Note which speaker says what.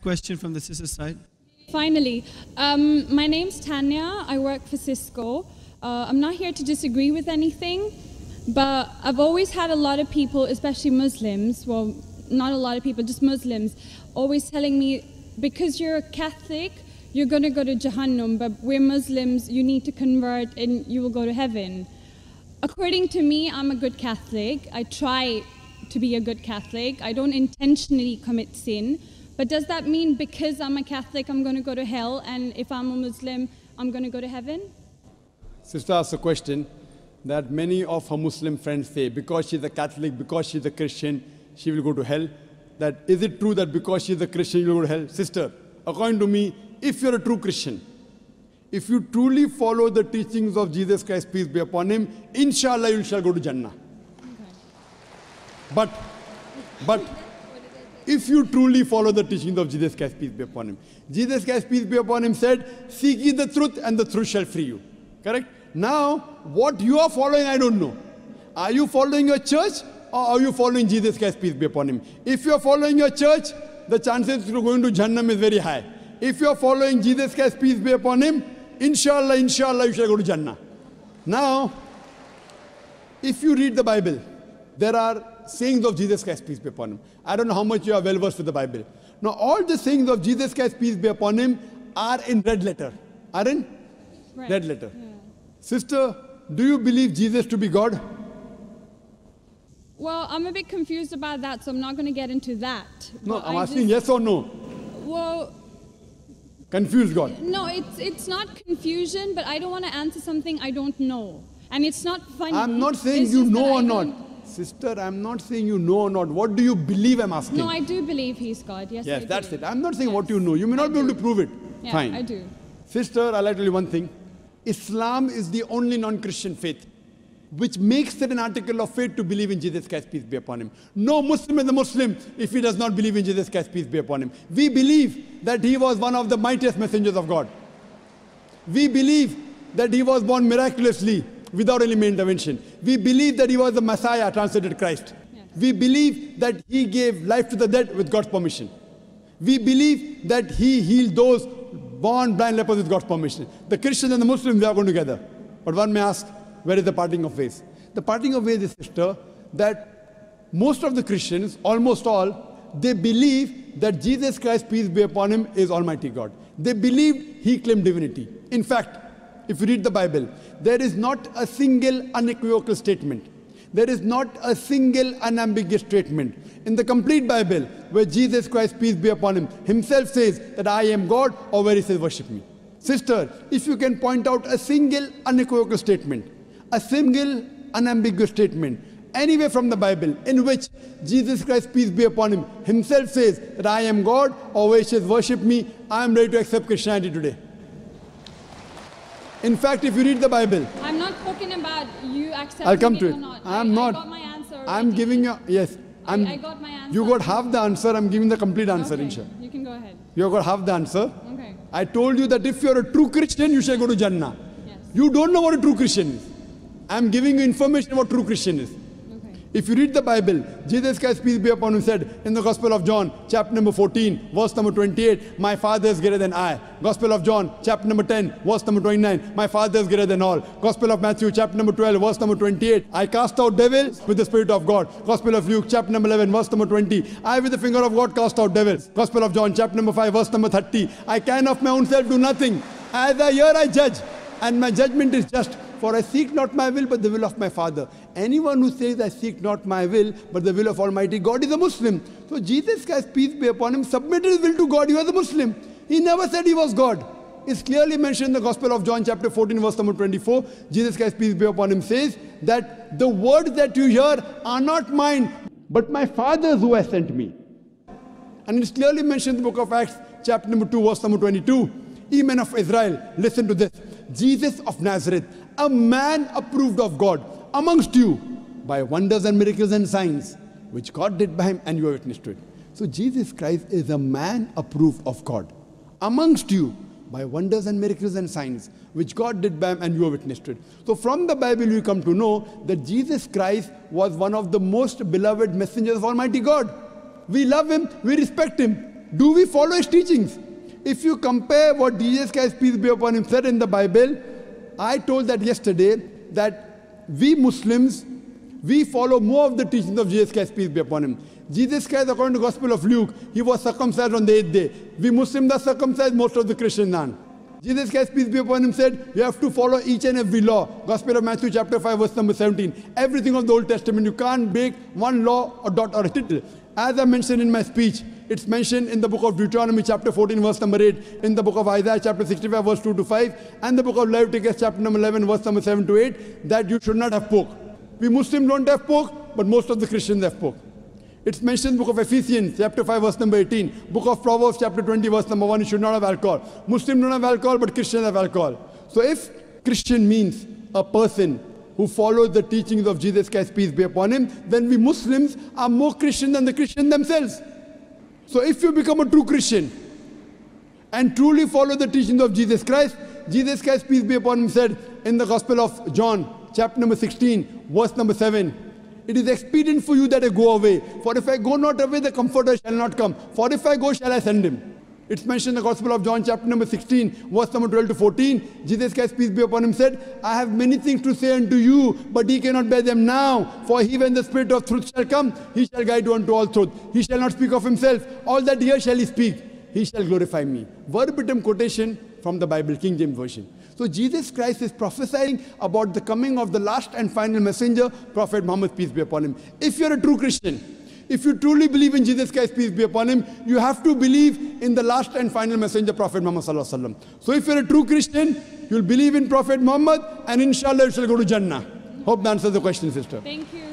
Speaker 1: Question from the sister side.
Speaker 2: Finally, my name's Tanya. I work for Cisco. I'm not here to disagree with anything, but I've always had a lot of people, especially Muslims, well, not a lot of people, just Muslims, always telling me, because you're a Catholic, you're going to go to Jahannam, but we're Muslims, you need to convert and you will go to heaven. According to me, I'm a good Catholic. I try to be a good Catholic. I don't intentionally commit sin. But does that mean because I'm a Catholic, I'm going to go to hell, and if I'm a Muslim, I'm going to go to heaven?
Speaker 3: Sister asked a question that many of her Muslim friends say, because she's a Catholic, because she's a Christian, she will go to hell. That is it true that because she's a Christian, you will go to hell? Sister, according to me, if you're a true Christian, if you truly follow the teachings of Jesus Christ, peace be upon him, inshallah you shall go to Jannah. Okay. But if you truly follow the teachings of Jesus Christ, peace be upon him, Jesus Christ, peace be upon him, said, seek ye the truth and the truth shall free you. Correct? Now, what you are following, I don't know. Are you following your church or are you following Jesus Christ, peace be upon him? If you are following your church, the chances of going to Jannah is very high. If you are following Jesus Christ, peace be upon him, inshallah, you shall go to Jannah. Now, if you read the Bible, there are sayings of Jesus Christ, peace be upon him. I don't know how much you are well versed with the Bible. Now, all the sayings of Jesus Christ, peace be upon him, are in red letter. Are in red letter. Yeah. Sister, do you believe Jesus to be God?
Speaker 2: Well, I'm a bit confused about that, so I'm not going to get into that.
Speaker 3: No, I'm asking yes or no.
Speaker 2: Well,
Speaker 3: confused God.
Speaker 2: No, it's not confusion, but I don't want to answer something I don't know. And it's not funny.
Speaker 3: I'm not saying you know or not. Sister, I'm not saying you know or not. What do you believe, I'm asking?
Speaker 2: No, I do believe he's God. Yes,
Speaker 3: yes, that's it. I'm not saying what you know. You may not be able to prove it.
Speaker 2: Yeah,
Speaker 3: fine.
Speaker 2: I do.
Speaker 3: Sister, I'll tell you one thing. Islam is the only non-Christian faith which makes it an article of faith to believe in Jesus Christ, peace be upon him. No Muslim is a Muslim if he does not believe in Jesus Christ, peace be upon him. We believe that he was one of the mightiest messengers of God. We believe that he was born miraculously without any intervention. We believe that he was the Messiah, translated Christ. Yes. We believe that he gave life to the dead with God's permission. We believe that he healed those born blind lepers with God's permission. The Christians and the Muslims, they are going together. But one may ask, where is the parting of ways? The parting of ways is, sister, that most of the Christians, almost all, they believe that Jesus Christ, peace be upon him, is Almighty God. They believed he claimed divinity. In fact, if you read the Bible, there is not a single unequivocal statement. There is not a single unambiguous statement in the complete Bible where Jesus Christ, peace be upon him, himself says that I am God, or where he says worship me. Sister, if you can point out a single unequivocal statement, a single unambiguous statement, anywhere from the Bible in which Jesus Christ, peace be upon him, himself says that I am God, or where he says worship me, I am ready to accept Christianity today. In fact, if you read the Bible,
Speaker 2: I'm not talking about you accepting
Speaker 3: I'll come to it.
Speaker 2: Or not.
Speaker 3: I'm not.
Speaker 2: I got my answer already.
Speaker 3: I'm giving you, yes.
Speaker 2: I got my answer.
Speaker 3: You got half the answer, I'm giving the complete answer,
Speaker 2: okay.
Speaker 3: inshallah.
Speaker 2: You can go ahead.
Speaker 3: You got half the answer.
Speaker 2: Okay.
Speaker 3: I told you that if you're a true Christian, you shall go to Jannah.
Speaker 2: Yes.
Speaker 3: You don't know what a true Christian is. I'm giving you information about true Christian is.
Speaker 2: Okay.
Speaker 3: If you read the Bible, Jesus Christ, peace be upon him, said in the Gospel of John, chapter number 14, verse number 28, my Father is greater than I. Gospel of John, chapter number 10, verse number 29, my Father is greater than all. Gospel of Matthew, chapter number 12, verse number 28, I cast out devils with the Spirit of God. Gospel of Luke, chapter number 11, verse number 20, I with the finger of God cast out devils. Gospel of John, chapter number 5, verse number 30, I can of my own self do nothing. As I hear, I judge, and my judgment is just. For I seek not my will, but the will of my Father. Anyone who says, I seek not my will, but the will of Almighty God, is a Muslim. So Jesus Christ, peace be upon him, submitted his will to God. He was a Muslim. He never said he was God. It's clearly mentioned in the Gospel of John, chapter 14, verse number 24. Jesus Christ, peace be upon him, says that the words that you hear are not mine, but my Father's who has sent me. And it's clearly mentioned in the book of Acts, chapter number 2, verse number 22. Ye men of Israel, listen to this. Jesus of Nazareth, a man approved of God amongst you by wonders and miracles and signs, which God did by him, and you are witness to it. So Jesus Christ is a man approved of God amongst you by wonders and miracles and signs, which God did by him, and you are witness to it. So from the Bible you come to know that Jesus Christ was one of the most beloved messengers of Almighty God. We love him, we respect him. Do we follow his teachings? If you compare what Jesus Christ, peace be upon him, said in the Bible, I told that yesterday, that we Muslims, we follow more of the teachings of Jesus Christ, peace be upon him. Jesus Christ, according to the Gospel of Luke, he was circumcised on the 8th day. We Muslims are circumcised, most of the Christians aren't. Jesus Christ, peace be upon him, said, you have to follow each and every law. Gospel of Matthew chapter 5, verse number 17. Everything of the Old Testament, you can't break one law or dot or a tittle. As I mentioned in my speech, it's mentioned in the book of Deuteronomy chapter 14, verse number 8, in the book of Isaiah chapter 65, verse 2 to 5, and the book of Leviticus chapter number 11, verse number 7 to 8, that you should not have pork. We Muslims don't have pork, but most of the Christians have pork. It's mentioned in the book of Ephesians, chapter 5, verse number 18. Book of Proverbs, chapter 20, verse number 1, you should not have alcohol. Muslims don't have alcohol, but Christians have alcohol. So if Christian means a person who follows the teachings of Jesus Christ, peace be upon him, then we Muslims are more Christian than the Christians themselves. So if you become a true Christian and truly follow the teachings of Jesus Christ, peace be upon him, said in the Gospel of John, chapter number 16, verse number 7, it is expedient for you that I go away. For if I go not away, the Comforter shall not come. For if I go, shall I send him? It's mentioned in the Gospel of John, chapter number 16, verse number 12 to 14. Jesus Christ, peace be upon him, said, I have many things to say unto you, but ye cannot bear them now. For he, when the Spirit of truth shall come, he shall guide you unto all truth. He shall not speak of himself. All that here shall he speak. He shall glorify me. Verbatim quotation from the Bible, King James Version. So Jesus Christ is prophesying about the coming of the last and final messenger, Prophet Muhammad, peace be upon him. If you're a true Christian, if you truly believe in Jesus Christ, peace be upon him, you have to believe in the last and final messenger, Prophet Muhammad sallallahu alaihi wasallam. So if you're a true Christian, you'll believe in Prophet Muhammad, and inshallah you shall go to Jannah. Hope that answers the question, sister.
Speaker 2: Thank you.